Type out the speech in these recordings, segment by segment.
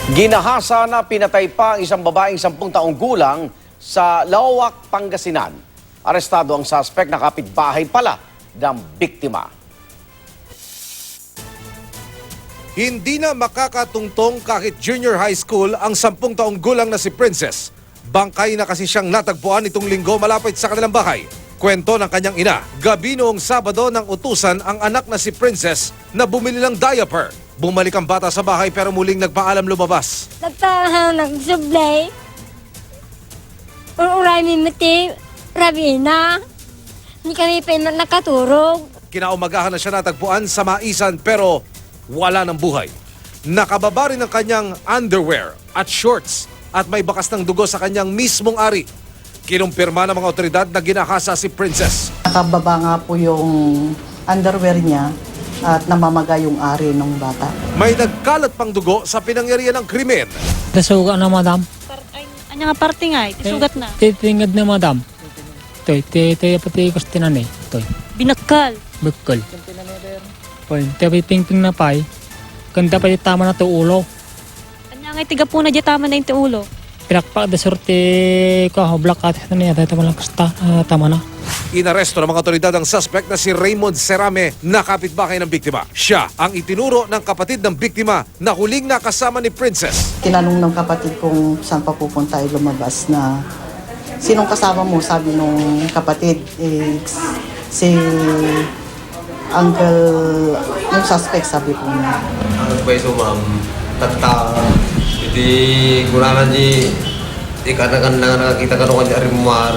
Ginahasa na pinatay pa ang isang babaeng 10 taong gulang sa Laowac, Pangasinan. Arestado ang suspect na kapitbahay pala ng biktima. Hindi na makakatungtong kahit junior high school ang 10 taong gulang na si Princess. Bangkay na kasi siyang natagpuan itong linggo malapit sa kanilang bahay. Kwento ng kanyang ina, gabi noong Sabado nang utusan ang anak na si Princess na bumili ng diaper. Bumalik ang bata sa bahay pero muling nagpaalam lumabas. Nagtahan ng sublay. Uray mi mati, rabi na. Hindi kami nakaturog. Kinaumagahan na siya natagpuan sa Maisan pero wala ng buhay. Nakababa rin ang kanyang underwear at shorts at may bakas ng dugo sa kanyang mismong ari. Kinumpirma ng mga otoridad na ginahasa si Princess. Nakababa nga po yung underwear niya at namamaga yung ari ng bata. May nagkalat pang dugo sa pinangyarihan ng krimen. Nasugat na, madam. Anya nga parte nga, sugat na. Titingad na, madam. Toy, pati kustinan eh. Toy, Binakal. bukol. Toy, tapi ping-ping na pay. Kanda pa yung tama na to ulo. Anya nga tiga po na dyan tama na yung ulo. Pinakpak da sorte ko, black at ito na yata, ito malang kasta, tama na. Inaresto ng mga otoridad ang suspect na si Raymond Serame na kapitbahay ng biktima. Siya ang itinuro ng kapatid ng biktima na huling nakasama ni Princess. Tinanong ng kapatid kung saan pa pupunta ay lumabas na sinong kasama mo, sabi nung kapatid, si uncle, yung suspect sabi po niya. Ano ba ito, ma'am? Tatta, hindi kurangan di ikanakan na nakakita ka nung kanya rimar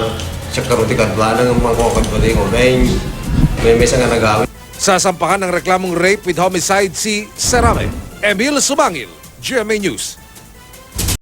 siya karuti kadwa ng mga kakadwali ko. May mesa nga nagawin. Sasampahan ng reklamong rape with homicide si Serame. Emil Sumangil, GMA News.